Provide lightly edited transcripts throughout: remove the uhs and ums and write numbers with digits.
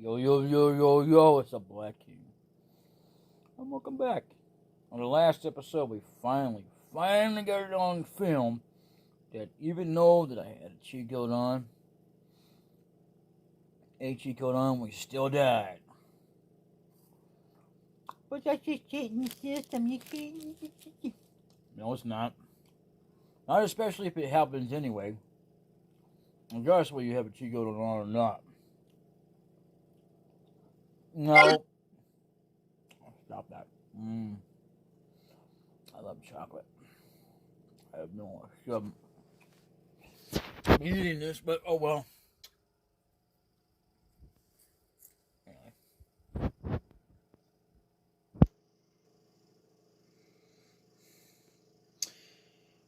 Yo, yo, yo, yo, yo, it's DaBLackKing. And welcome back. On the last episode, we finally got it on film that even though that I had a cheat code on, we still died. But that's just cheating the system, you can't. No, it's not. Not especially if it happens anyway. Regardless of whether you have a cheat code on or not. No. Stop that. I love chocolate. I have no idea. I'm eating this, but oh well. Anyway.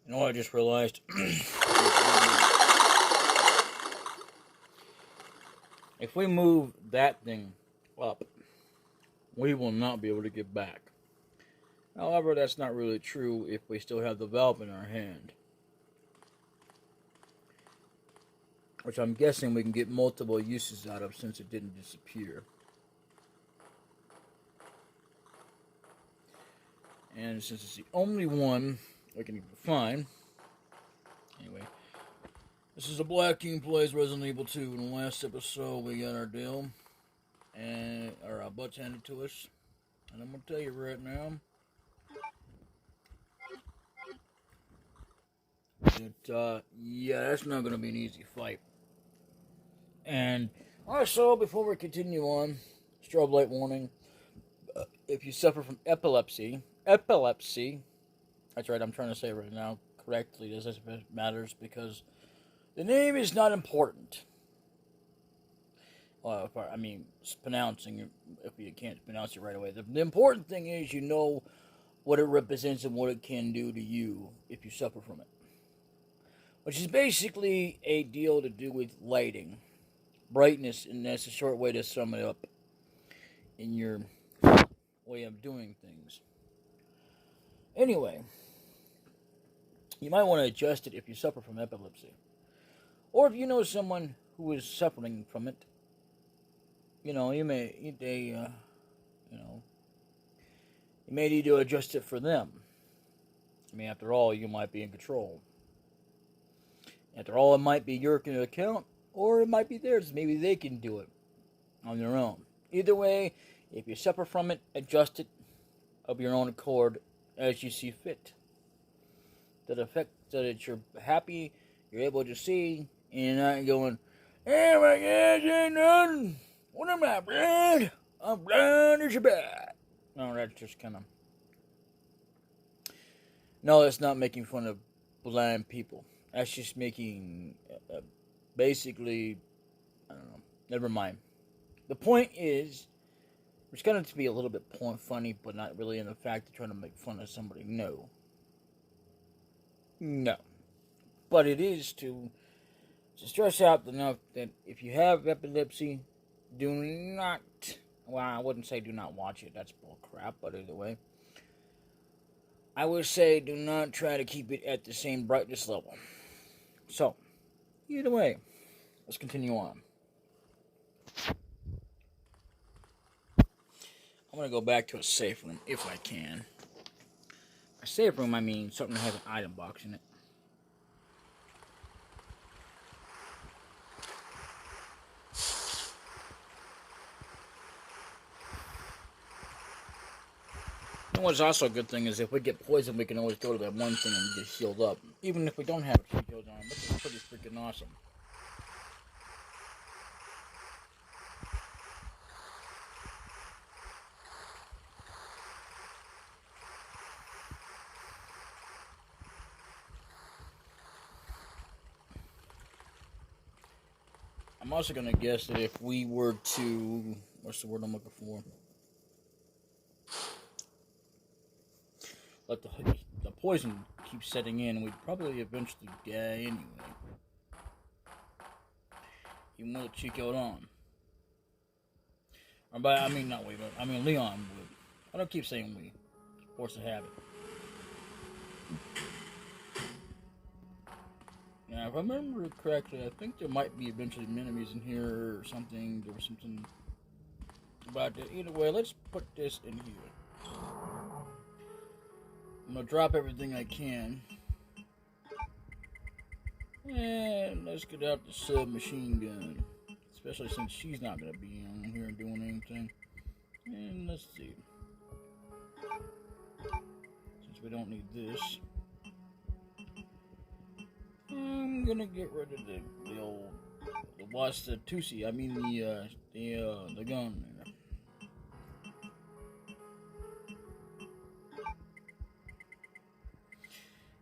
You know what I just realized? If we move that thing up, we will not be able to get back. However, that's not really true if we still have the valve in our hand. Which I'm guessing we can get multiple uses out of since it didn't disappear. And since it's the only one we can find. Anyway. This is DaBLackKing plays Resident Evil 2. In the last episode, we got our deal. And our butts handed to us. And I'm going to tell you right now. That, yeah, that's not going to be an easy fight. And also, before we continue on, strobe light warning. If you suffer from epilepsy, that's right, I'm trying to say it right now correctly. This matters because the name is not important. Well, I mean, pronouncing, if you can't pronounce it right away. The important thing is you know what it represents and what it can do to you if you suffer from it. Which is basically a deal to do with lighting. Brightness, and that's a short way to sum it up in your way of doing things. Anyway, you might want to adjust it if you suffer from epilepsy. Or if you know someone who is suffering from it, you may need to adjust it for them. I mean, after all, you might be in control. After all, it might be your account, or it might be theirs. Maybe they can do it on their own. Either way, if you suffer from it, adjust it of your own accord as you see fit. To the fact that you're happy, you're able to see, and you're not going, "Oh my gosh, ain't nothing. What am I, blind? I'm blind as a bat." No, that's just kind of... No, that's not making fun of blind people. That's just making, basically, I don't know. Never mind. The point is, it's going to be a little bit funny, but not really in the fact of trying to make fun of somebody. No. But it is to stress out enough that if you have epilepsy, do not, well, I wouldn't say do not watch it. That's bull crap, but either way. I would say do not try to keep it at the same brightness level. So, either way, let's continue on. I'm going to go back to a safe room, if I can. A safe room, I mean something that has an item box in it. You know what's also a good thing is if we get poisoned, we can always go to that one thing and get healed up. Even if we don't have a shield on, this is pretty freaking awesome. I'm also going to guess that if we were to... What's the word I'm looking for? Let the poison keep setting in, we'd probably eventually die anyway. Even with a cheat code on. Or by, I mean, not we, but I mean Leon would. I don't keep saying we. It's force of habit. Now, if I remember correctly, I think there might be eventually enemies in here or something. There was something But either way, let's put this in here. I'm gonna drop everything I can. And let's get out the submachine gun. Especially since she's not gonna be on here doing anything. And let's see. Since we don't need this, I'm gonna get rid of the old the Tusi. I mean the gun there.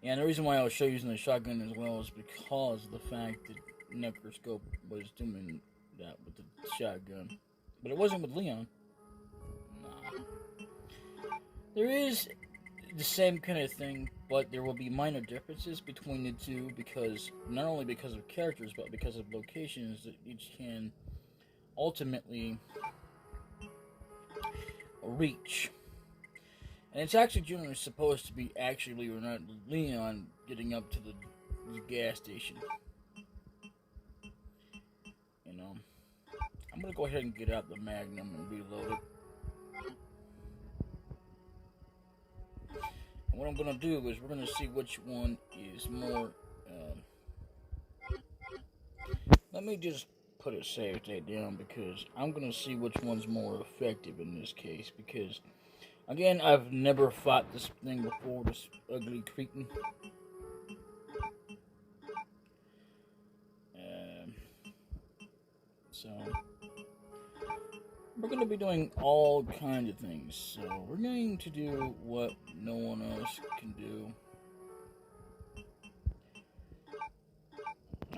Yeah, and the reason why I was using the shotgun as well is because of the fact that Necroscope was doing that with the shotgun. But it wasn't with Leon. Nah. There is the same kind of thing, but there will be minor differences between the two because not only because of characters, but because of locations that each can ultimately reach. And it's actually generally supposed to be actually or not Leon getting up to the gas station. You know, I'm gonna go ahead and get out the Magnum and reload it. And what I'm gonna do is we're gonna see which one is more. Let me just put a save state down because I'm gonna see which one's more effective in this case because. Again, I've never fought this thing before, this ugly cretin. So, we're going to be doing all kinds of things. So, we're going to do what no one else can do.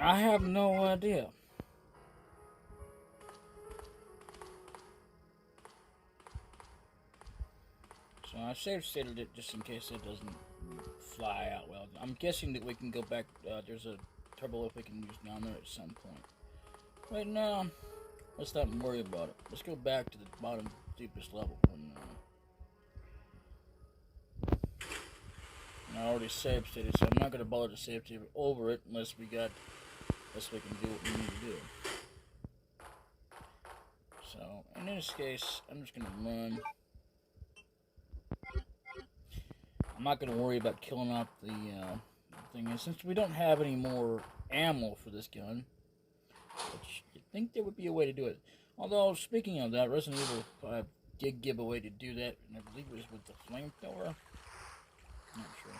I have no idea. So I saved it just in case it doesn't fly out well. I'm guessing that we can go back. There's a turbo lift we can use down there at some point. Right now, let's not worry about it. Let's go back to the bottom, deepest level. And I already saved stated, so I'm not going to bother to save state over it unless we can do what we need to do. So in this case, I'm just going to run. I'm not going to worry about killing off the thing. And since we don't have any more ammo for this gun, which you'd think there would be a way to do it. Although, speaking of that, Resident Evil 5 did give a way to do that, and I believe it was with the flamethrower. Not sure.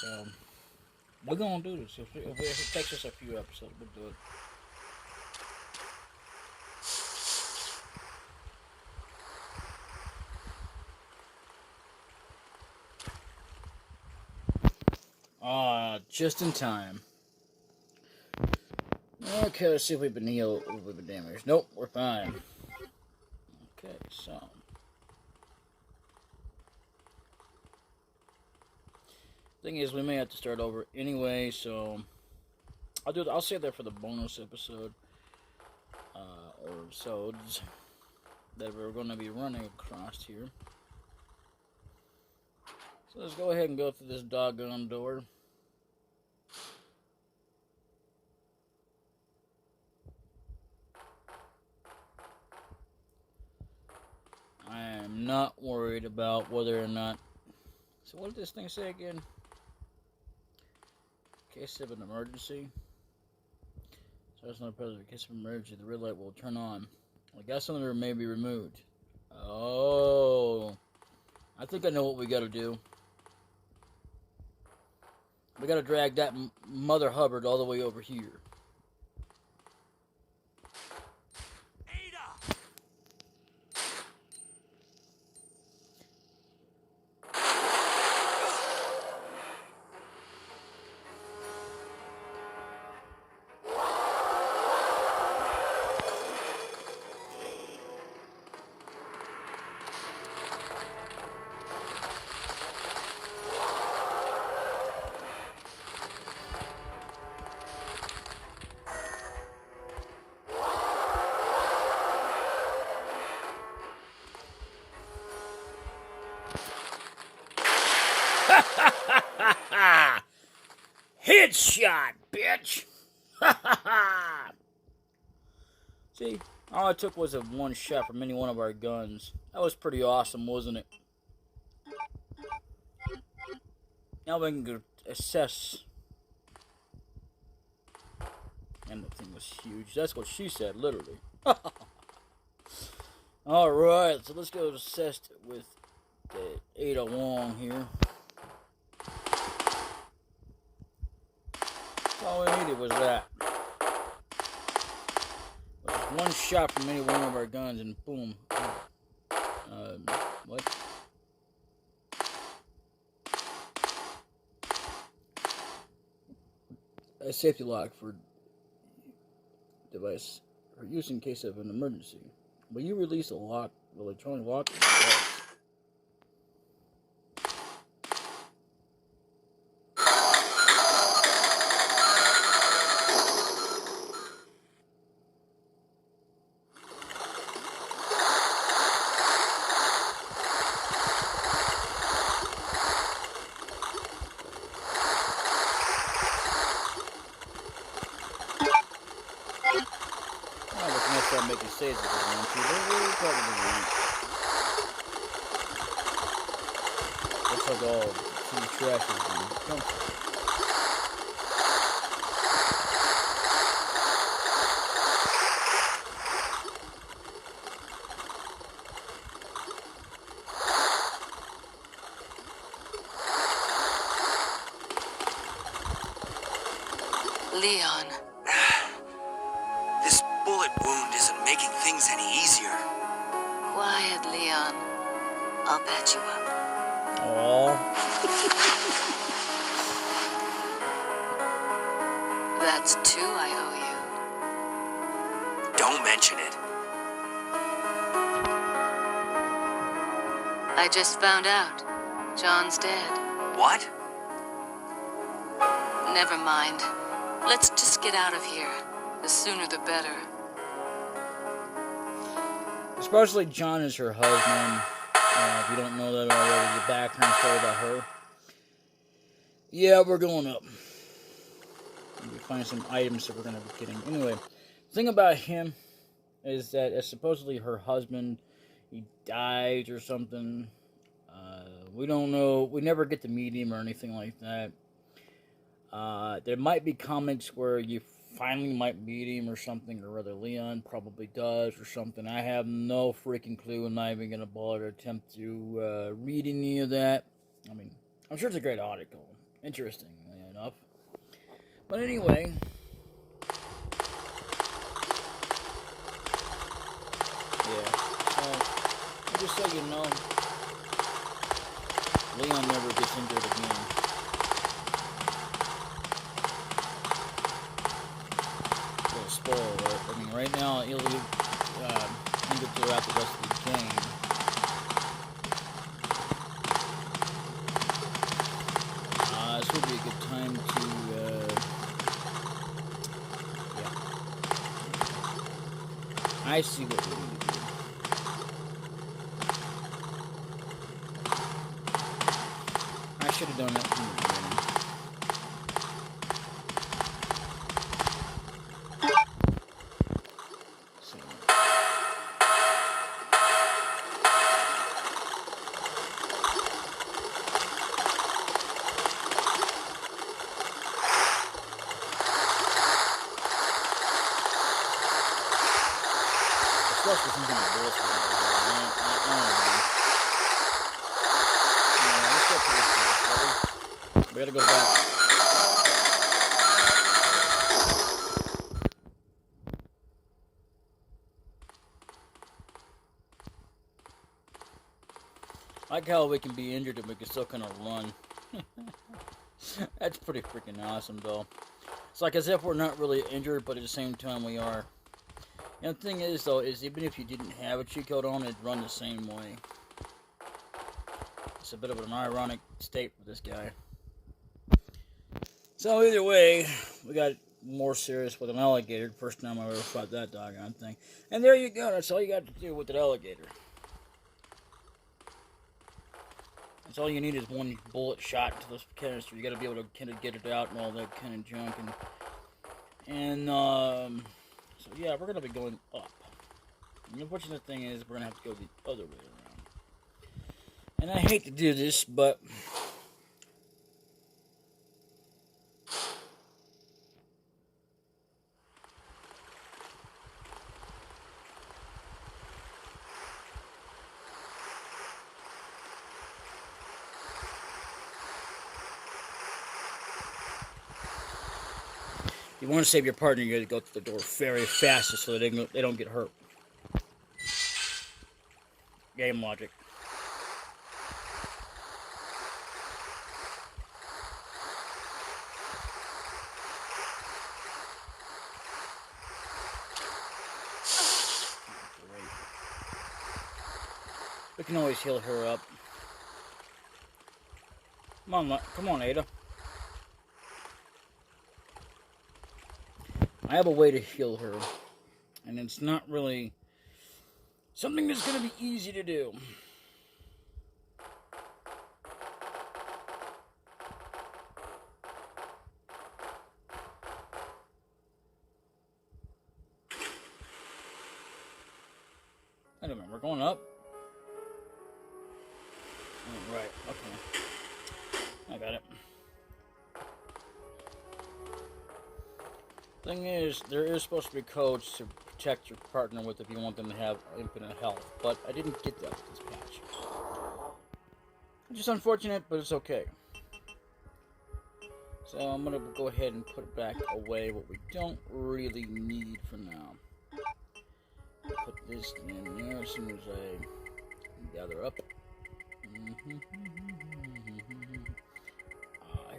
So, we're going to do this. If it takes us a few episodes, we'll do it. Just in time. Okay, let's see if we've been healed, if we've been damaged. Nope, we're fine. Okay, so. Thing is, we may have to start over anyway, so I'll save that for the bonus episode or episodes that we're going to be running across here. So let's go ahead and go through this doggone door. I am not worried about whether or not. So what did this thing say again? In case of an emergency. So that's not present. In case of emergency, the red light will turn on. The gas cylinder may be removed. Oh. I think I know what we gotta do. We gotta drag that Mother Hubbard all the way over here. See, all it took was a one shot from any one of our guns. That was pretty awesome, wasn't it? Now we can go assess. And the thing was huge. That's what she said, literally. Alright, so let's go assess it with the Ada Wong here. All we needed was that. One shot from any one of our guns and boom. What? A safety lock for device for use in case of an emergency. Will you release a lock, electronic lock? Yes. Start making saves if they want to. They probably won't. Looks like all the trash has been dumped. Leon. This bullet wound isn't making things any easier. Quiet, Leon. I'll patch you up. Aww. That's 2 I owe you. Don't mention it. I just found out. John's dead. What? Never mind. Let's just get out of here. The sooner the better. Especially John is her husband. If you don't know that already, the background story about her. Yeah, we're going up. We find some items that we're going to be getting. Anyway, the thing about him is that supposedly her husband, he died or something. We don't know. We never get to meet him or anything like that. There might be comics where you finally might meet him or something, or rather Leon probably does or something. I have no freaking clue. I'm not even going to bother to attempt to read any of that. I mean, I'm sure it's a great article. Interestingly enough. But anyway. Yeah. Just so you know, Leon never gets injured again. Spoiler alert. I mean, right now, he'll be injured throughout the rest of the game. This would be a good time to, yeah. I see what we need to do. I should have done that from the beginning. We gotta go back. I like how we can be injured and we can still kind of run. That's pretty freaking awesome, though. It's like as if we're not really injured, but at the same time we are. And the thing is, though, is even if you didn't have a cheat code on, it'd run the same way. It's a bit of an ironic state for this guy. So either way, we got more serious with an alligator. First time I ever fought that doggone thing. And there you go. That's all you got to do with an alligator. That's all you need is one bullet shot to this canister. You got to be able to kind of get it out and all that kind of junk. So So yeah, we're gonna be going up. The unfortunate thing is we're gonna have to go the other way around. And I hate to do this, but you want to save your partner, you got to go to the door very fast so that they don't get hurt. Game logic. We can always heal her up. Come on, Ada. I have a way to heal her, and it's not really something that's going to be easy to do. I don't know, we're going up. Oh, right, okay. I got it. Thing is, there is supposed to be codes to protect your partner with if you want them to have infinite health, but I didn't get that with this patch. Which is unfortunate, but it's okay. So I'm gonna go ahead and put back away what we don't really need for now. Put this in there as soon as I gather up.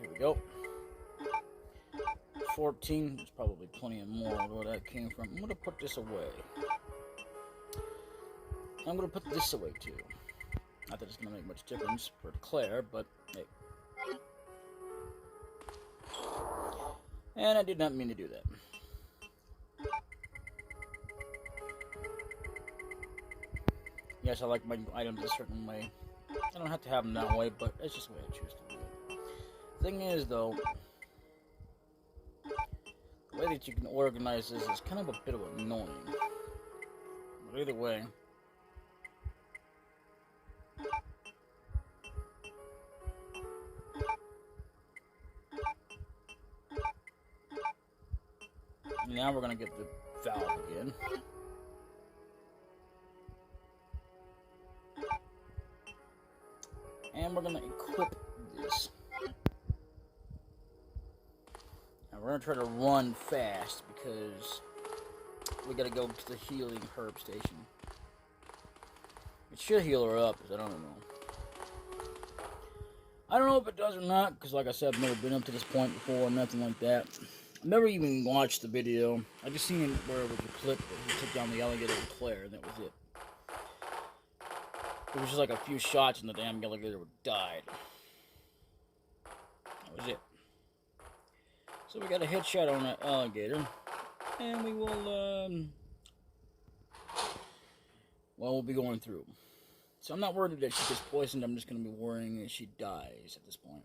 Here we go. 14. There's probably plenty more where that came from. I'm going to put this away. I'm going to put this away too. Not that it's going to make much difference for Claire, but hey. And I did not mean to do that. Yes, I like my items a certain way. I don't have to have them that way, but it's just the way I choose to do it. Thing is, though, the way that you can organize this is kind of a bit of annoying. But either way, now we're going to get the valve again. And we're going to equip this. Now we're going to try to run fast because we got to go to the healing herb station. It should heal her up, because I don't know. I don't know if it does or not, because like I said, I've never been up to this point before, nothing like that. I've never even watched the video. I just seen it where it was a clip that he took down the alligator with Claire, and that was it. It was just like a few shots and the damn alligator died. That was it. So we got a headshot on that alligator. And we will, well, we'll be going through. So I'm not worried that she gets poisoned. I'm just going to be worrying that she dies at this point.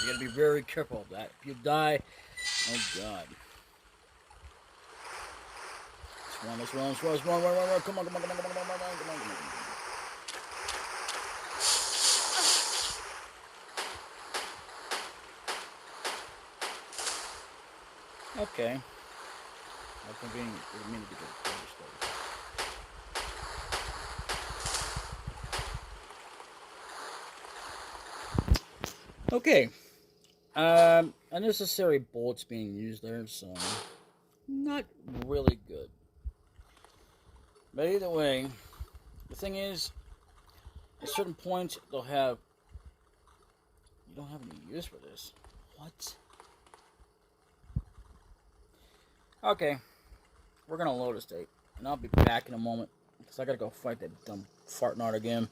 You gotta be very careful of that. If you die, oh god. Let's run. Come on. Okay. I think we need to get further started. Okay. Unnecessary bullets being used there, so not really good. But either way, the thing is, at certain points they'll have. You don't have any use for this. What? Okay, we're gonna load a state, and I'll be back in a moment because I gotta go fight that dumb fartnard again.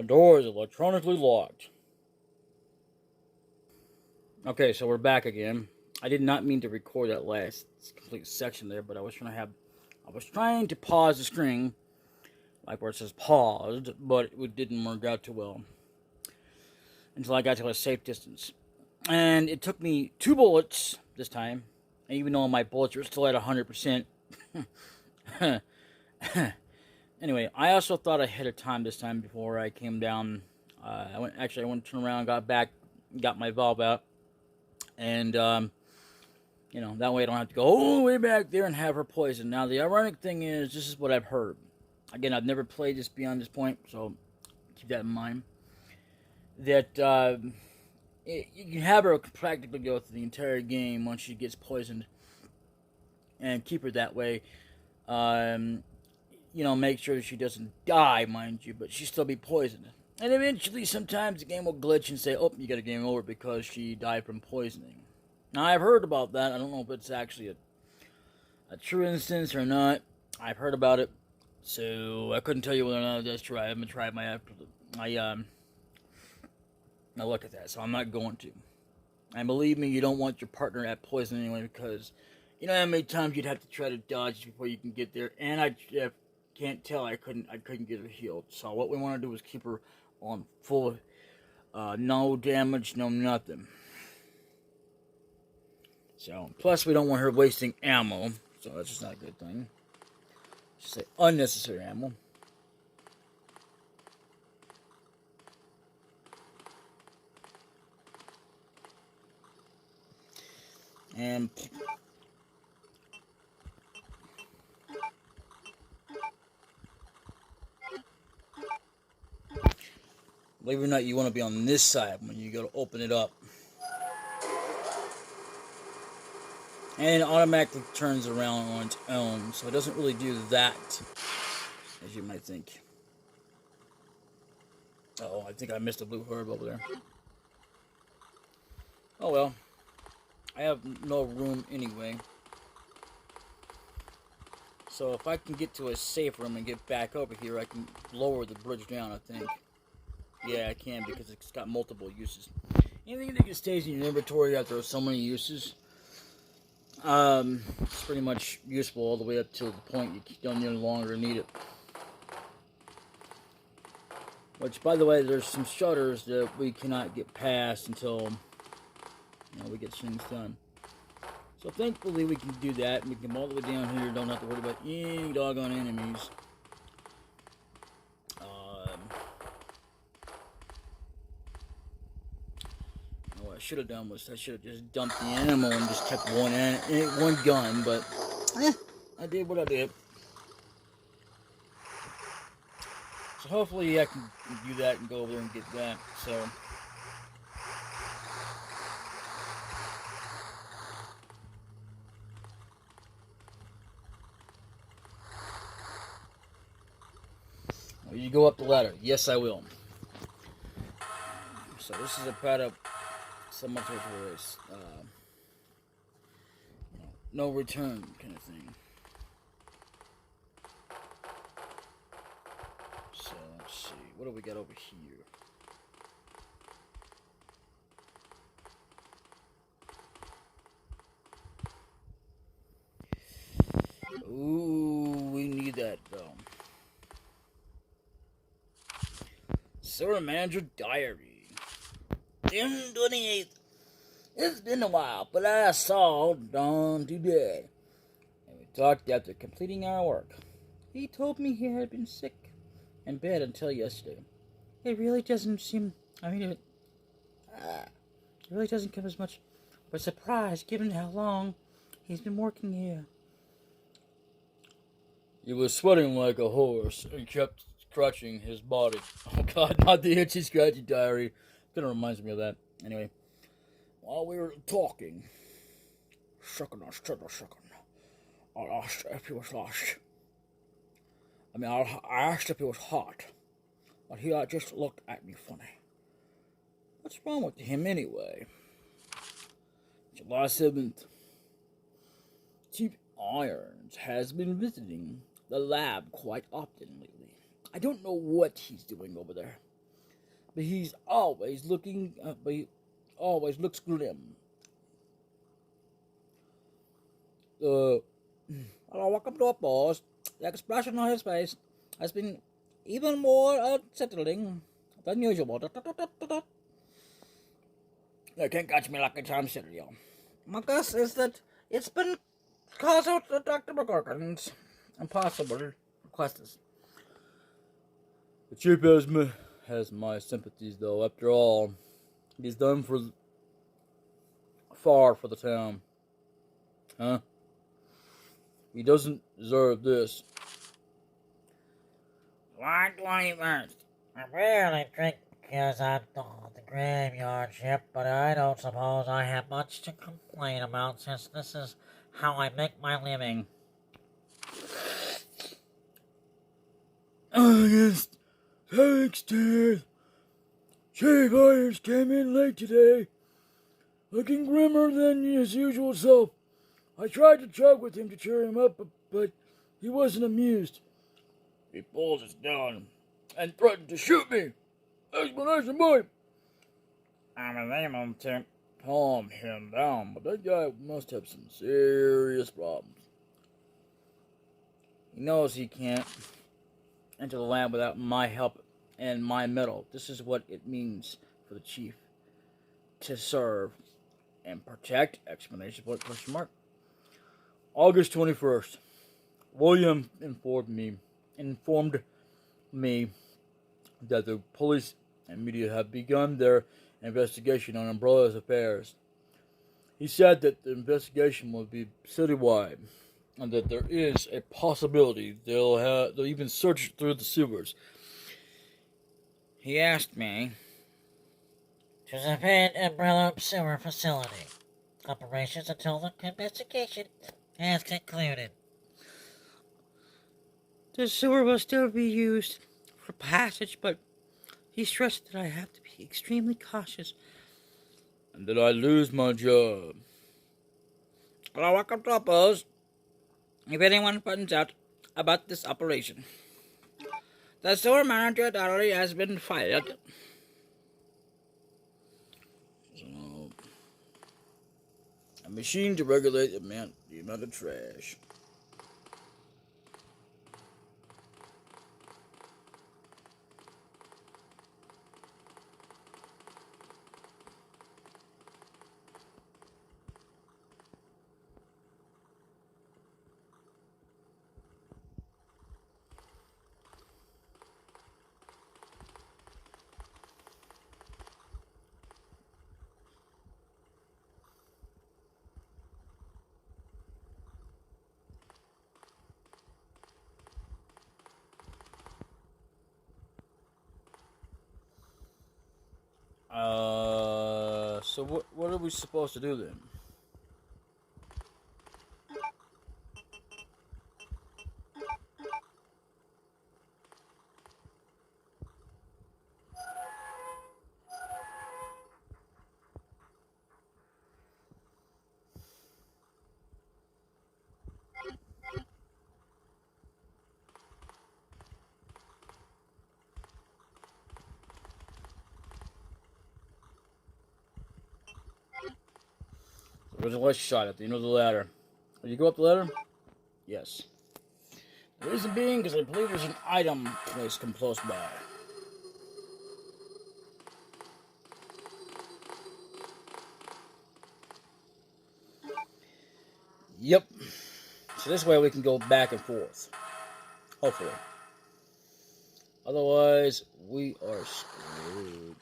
door is electronically locked. Okay, so we're back again. I did not mean to record that last complete section there, but I was trying to pause the screen, like where it says paused, but it didn't work out too well until I got to a safe distance. And it took me 2 bullets this time, and even though my bullets are still at 100%. Anyway, I also thought ahead of time this time before I came down. I went to turn around, got back, got my valve out, and that way I don't have to go all the way back there and have her poisoned. Now, the ironic thing is, this is what I've heard. Again, I've never played this beyond this point, so keep that in mind. That you can have her practically go through the entire game once she gets poisoned, and keep her that way. Make sure she doesn't die, mind you, but she still be poisoned. And eventually, sometimes the game will glitch and say, oh, you got a game over because she died from poisoning. Now, I've heard about that. I don't know if it's actually a true instance or not. I've heard about it, so I couldn't tell you whether or not that's true. I haven't tried my look at that, so I'm not going to. And believe me, you don't want your partner at poison anyway, because you know how many times you'd have to try to dodge before you can get there. And I can't tell. I couldn't get her healed. So what we want to do is keep her on full, no damage, no nothing. So plus we don't want her wasting ammo. So that's just not a good thing. Just say unnecessary ammo. And believe it or not, you want to be on this side when you go to open it up. And it automatically turns around on its own, so it doesn't really do that, as you might think. Uh-oh, I think I missed a blue herb over there. Oh well. I have no room anyway. So if I can get to a safe room and get back over here, I can lower the bridge down, I think. Yeah, I can, because it's got multiple uses. Anything that stays in your inventory after so many uses, it's pretty much useful all the way up to the point you don't no longer need it. Which, by the way, there's some shutters that we cannot get past until we get things done. So thankfully we can do that, and we can come all the way down here, don't have to worry about any doggone enemies. What I should have done was I should have just dumped the ammo and just kept one gun, but I did what I did. So hopefully I can do that and go over there and get that. So will you go up the ladder? Yes, I will. So this is about a somewhat where it's no return kind of thing. So let's see, what do we got over here? Ooh, we need that though. Sewer Manager Diary. June 28th. It's been a while, but I saw Dawn today. And we talked after completing our work. He told me he had been sick in bed until yesterday. It really doesn't seem... it really doesn't come as much of a surprise given how long he's been working here. He was sweating like a horse and kept scratching his body. Oh God, not the itchy scratchy diary. Kind of reminds me of that. Anyway, while we were talking, I asked if he was lost. I asked if he was hot, but he just looked at me funny. What's wrong with him anyway? July 7th. Chief Irons has been visiting the lab quite often lately. I don't know what he's doing over there. but he's always looking, but he always looks grim. Hello, welcome to our boss. The expression on his face has been even more unsettling than usual. You can't catch me like a time cereal. My guess is that it's been caused out the Dr. McGurkin's impossible requests. The chief has my sympathies, though. After all, he's done far for the town. Huh? He doesn't deserve this. Why 20 minutes? I rarely drink because I'm the graveyard shift, but I don't suppose I have much to complain about since this is how I make my living. Yes, thanks, Dad. Chief Myers came in late today, looking grimmer than his usual self. I tried to joke with him to cheer him up, but he wasn't amused. He pulls his gun and threatened to shoot me. Explanation point. I was able to Calm him down, but that guy must have some serious problems. He knows he can't enter the lab without my help and my medal. This is what it means for the chief to serve and protect! Explanation point, question mark. August 21st. William informed me that the police and media have begun their investigation on Umbrella's affairs. He said that the investigation will be citywide and that there is a possibility they'll even search through the sewers. He asked me to defend Umbrella Sewer Facility. Operations until the investigation has concluded. The sewer will still be used for passage, but he stressed that I have to be extremely cautious and that I lose my job. Hello, welcome to our post. If anyone finds out about this operation, the sewer manager diary has been fired. So, a machine to regulate the amount of trash. So what are we supposed to do then? There's a last shot at the end of the ladder. Did you go up the ladder? Yes. The reason being because I believe there's an item place come close by. Yep. So this way we can go back and forth. Hopefully. Otherwise, we are screwed.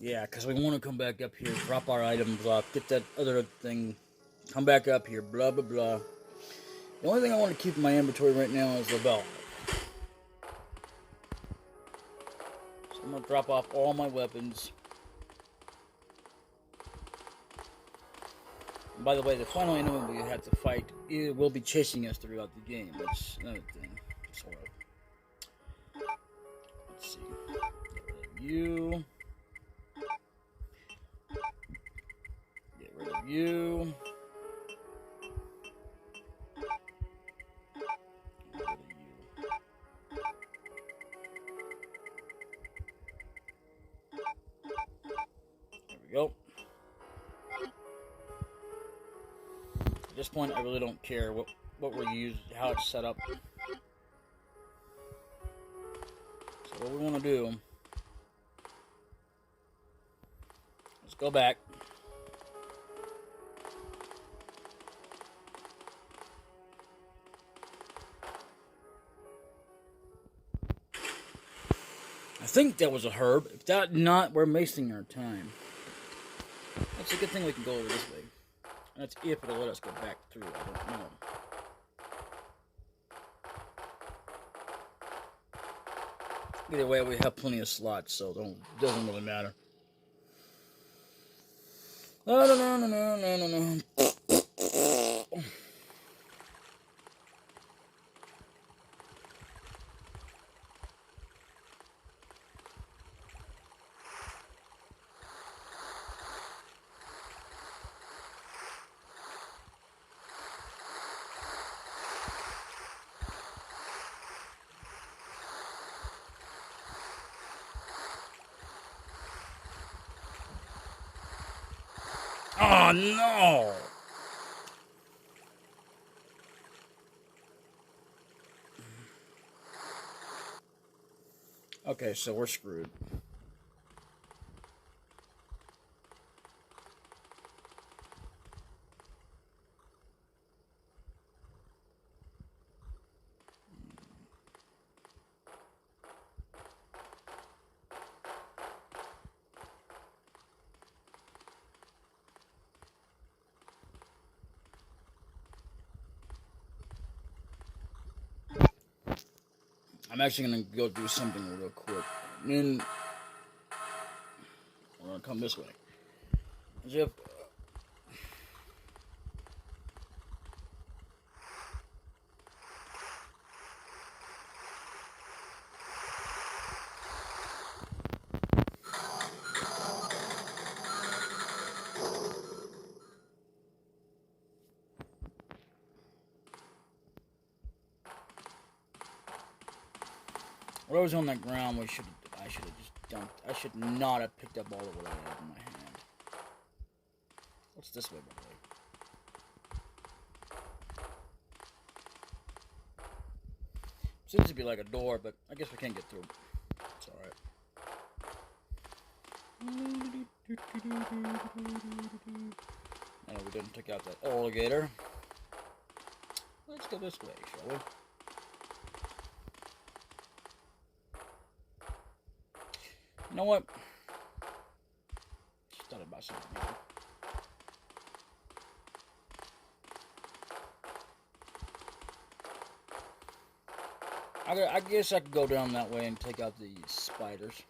Yeah, because we want to come back up here, drop our items off, get that other thing, come back up here, blah, blah, blah. The only thing I want to keep in my inventory right now is the belt. So I'm going to drop off all my weapons. And by the way, the final enemy we have to fight will be chasing us throughout the game. That's another thing, sort of. Let's see. You. Get rid of you. Get rid of you. There we go. At this point, I really don't care what we're using, how it's set up. So what we want to do is go back. I think that was a herb. If that not, we're wasting our time. That's a good thing we can go over this way. And that's if it'll let us go back through. I don't know. Either way, we have plenty of slots, so it doesn't really matter. No. Oh no! Okay, so we're screwed. I'm actually gonna go do something real quick. And then we're gonna come this way. As if what I was on that ground, I should have just dumped. I should not have picked up all of what I had in my hand. What's this way, by the way? Seems to be like a door, but I guess we can't get through. It's alright. No, we didn't take out that alligator. Let's go this way, shall we? You know what? Just thought about something here. I guess I could go down that way and take out the spiders.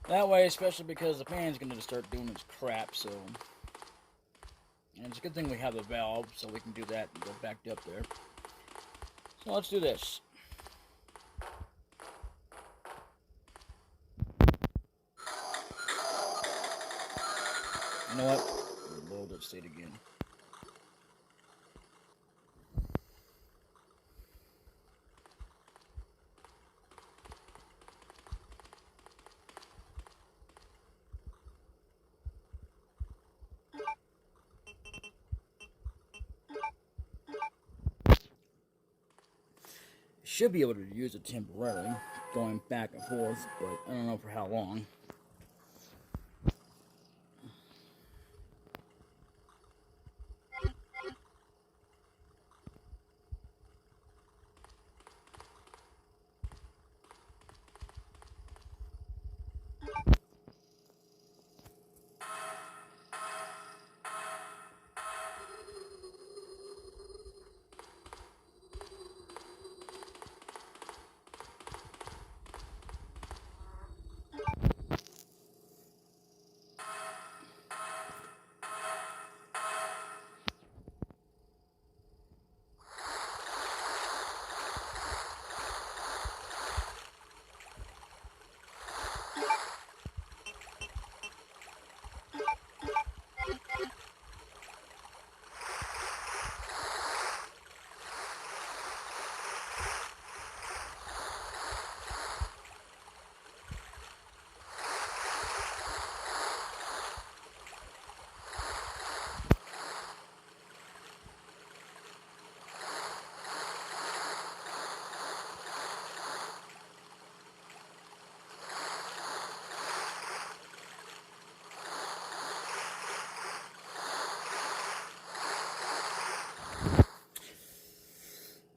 That way, especially because the fan's going to start doing its crap, so... And it's a good thing we have the valve, so we can do that and go back up there. So let's do this. You know what? Load that state again. Should be able to use it temporarily, going back and forth, but I don't know for how long.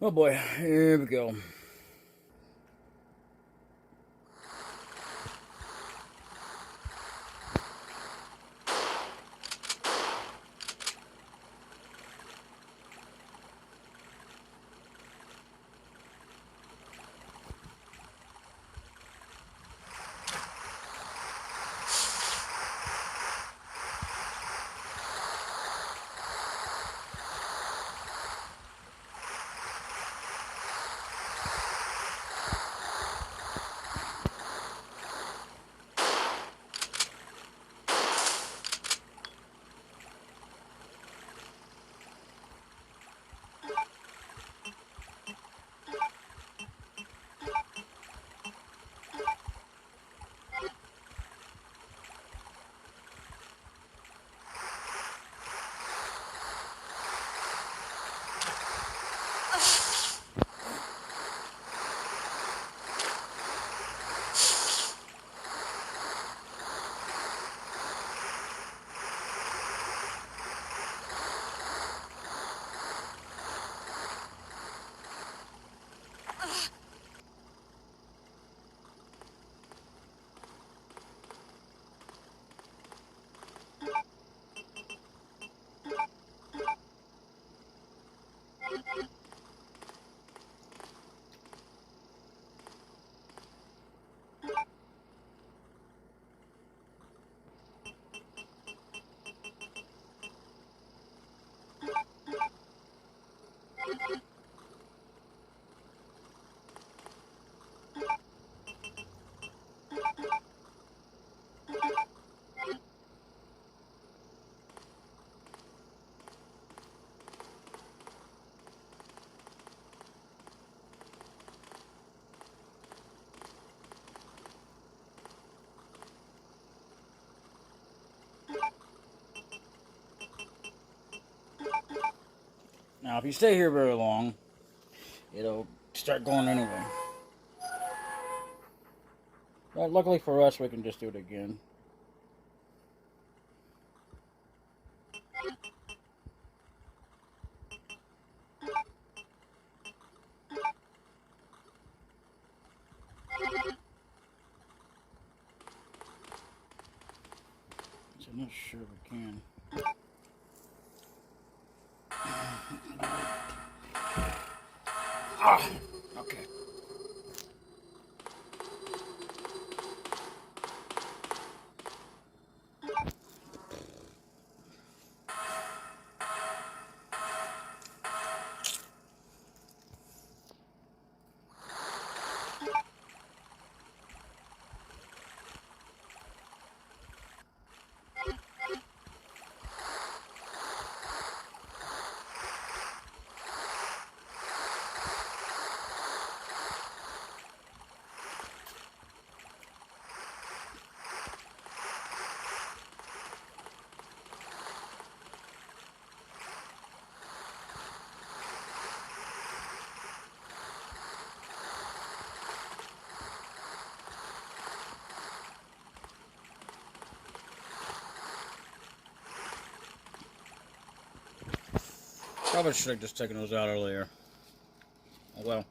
Oh boy, here we go. Now, if you stay here very long, it'll start going anyway. But luckily for us, we can just do it again. So I'm not sure we can. Ah, okay. Probably should have just taken those out earlier. Oh well.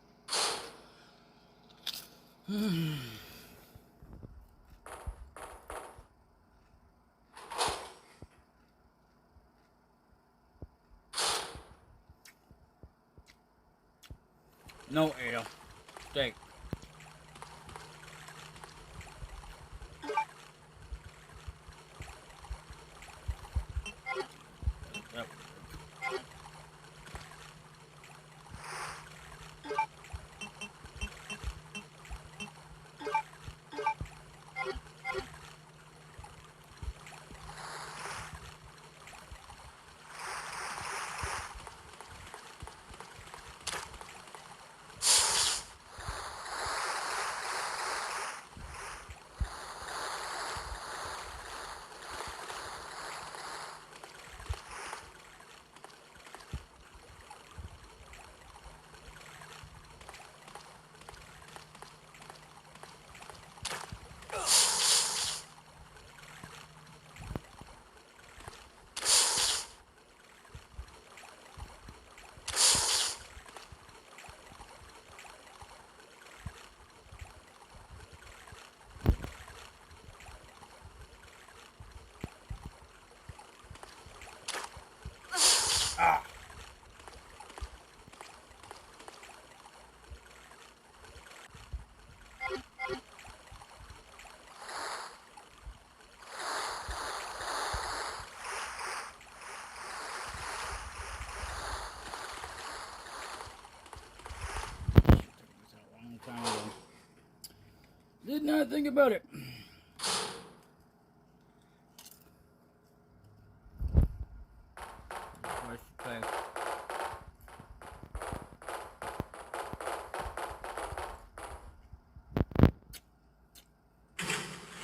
No ale. Steak. Yep. Did not think about it.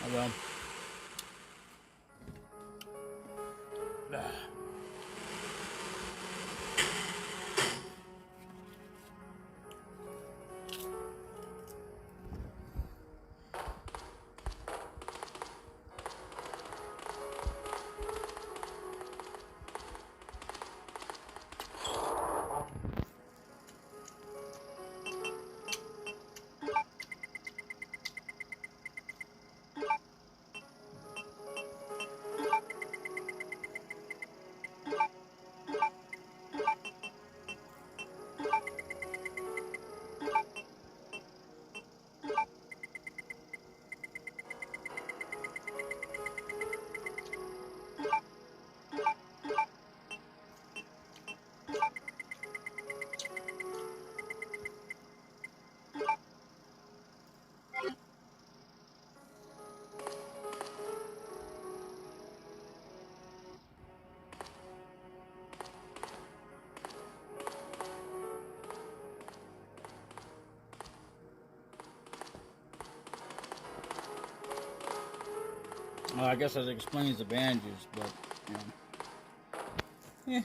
Oh well. Well, I guess that explains the bandages, but, you know. Yeah.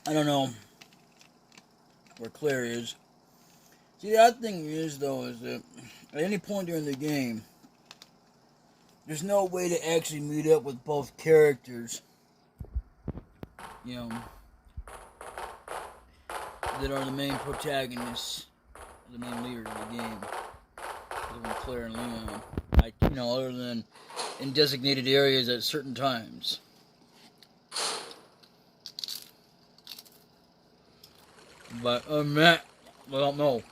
I don't know where Claire is. See, the odd thing is, though, is that at any point during the game, there's no way to actually meet up with both characters, you know, that are the main protagonists, the main leaders of the game, other than Claire and Leon. Like, you know, other than in designated areas at certain times. But, that, well, no.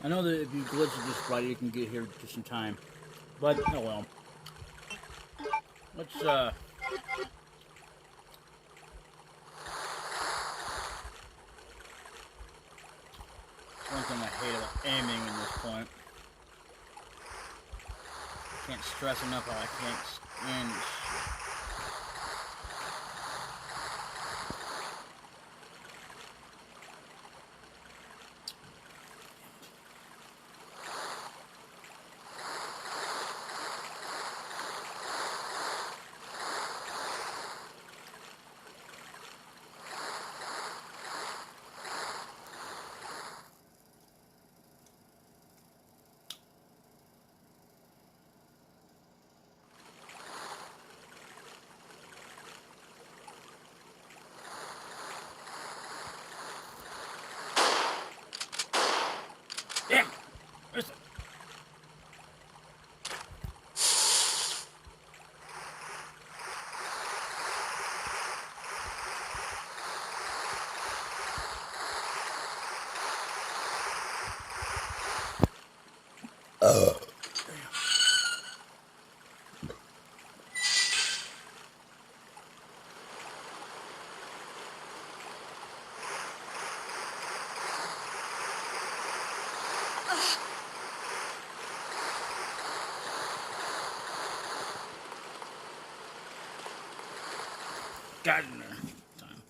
I know that if you glitch it just right, you can get here just in time. But, oh well. Let's, one thing I hate about aiming in this point. I can't stress enough how I can't stand this shit. Damn! Listen. Got in there. Time.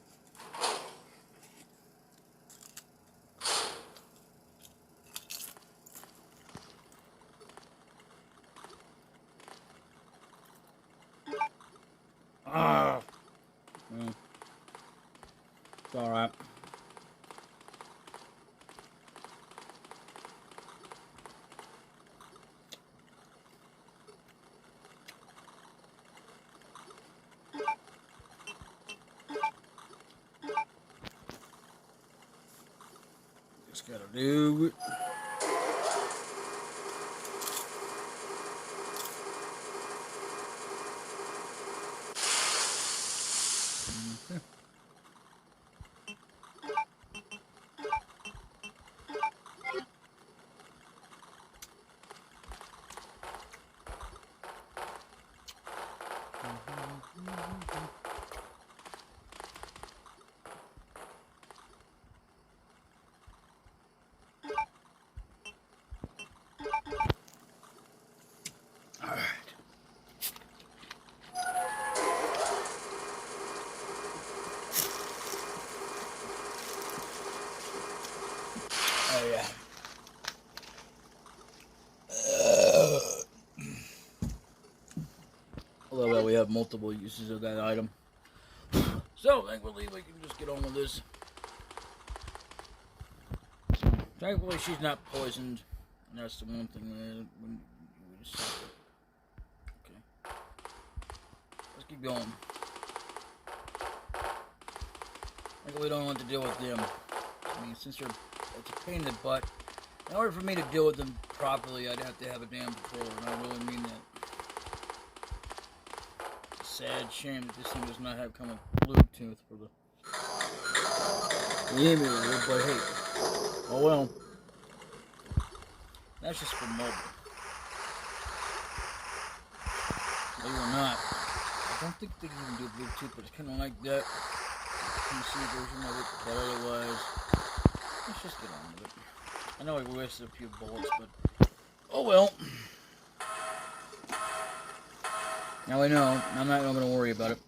Ah. It's alright. Just gotta do it. Oh, yeah. Although we have multiple uses of that item. So, thankfully, we can just get on with this. Thankfully, she's not poisoned. And that's the one thing that we just... Okay. Let's keep going. Thankfully, we don't want to deal with them. I mean, since it's a pain in the butt. In order for me to deal with them properly, I'd have to have a damn controller, and I really mean that. It's a sad shame that this thing does not have come with Bluetooth for the emulator, but hey, oh well. That's just for mobile. Believe it or not, I don't think they can even do Bluetooth, but it's kind of like that PC version of it, but otherwise, let's just get on with it. I know I wasted a few bullets, but oh well. Now I know. I'm not going to worry about it.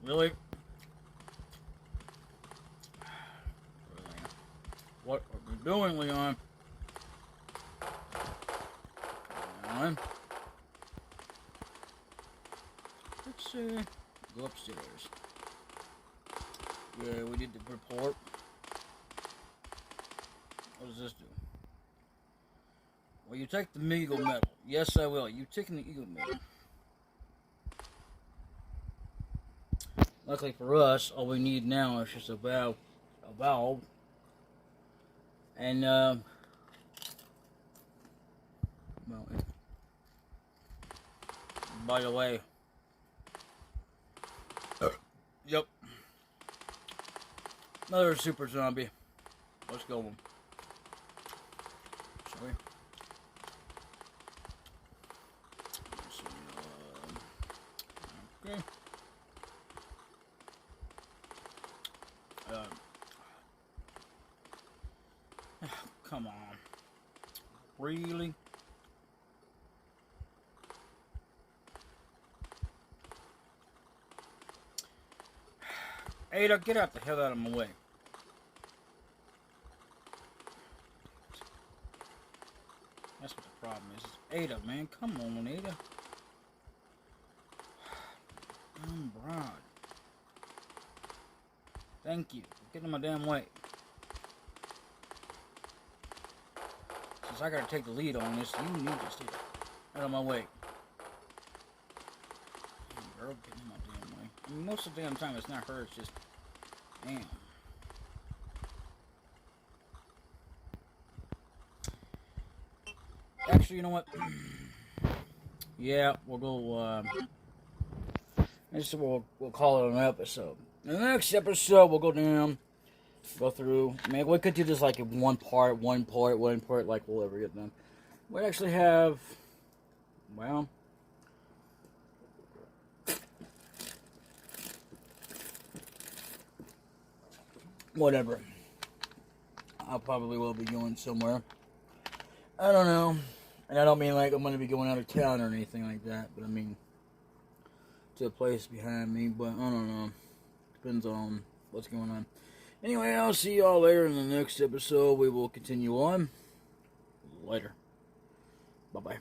Really? What are we doing, Leon? Come on. Let's go upstairs. Yeah, we need to report. What does this do? Well, you take the Eagle medal. Yes, I will. You taking the Eagle medal. Luckily for us, all we need now is just a valve. And, well, by the way, yep, another super zombie. Let's go. Sorry. Okay. Come on. Really? Ada, get out the hell out of my way. That's what the problem is. Ada, man. Come on, Ada. Damn broad. Thank you. Get in my damn way. Since I gotta take the lead on this, you need to stay out of my way. Girl, get in my damn way. I mean, most of the damn time it's not her, it's just... Damn. Actually, you know what? Yeah, we'll go, we'll call it an episode. In the next episode, we'll go down, go through. I mean, we could do this like in one part, like we'll ever get done. We actually have, well, whatever. I probably will be going somewhere. I don't know. And I don't mean like I'm going to be going out of town or anything like that, but I mean to a place behind me, but I don't know. Depends on what's going on. Anyway, I'll see y'all later in the next episode. We will continue on. Later. Bye-bye.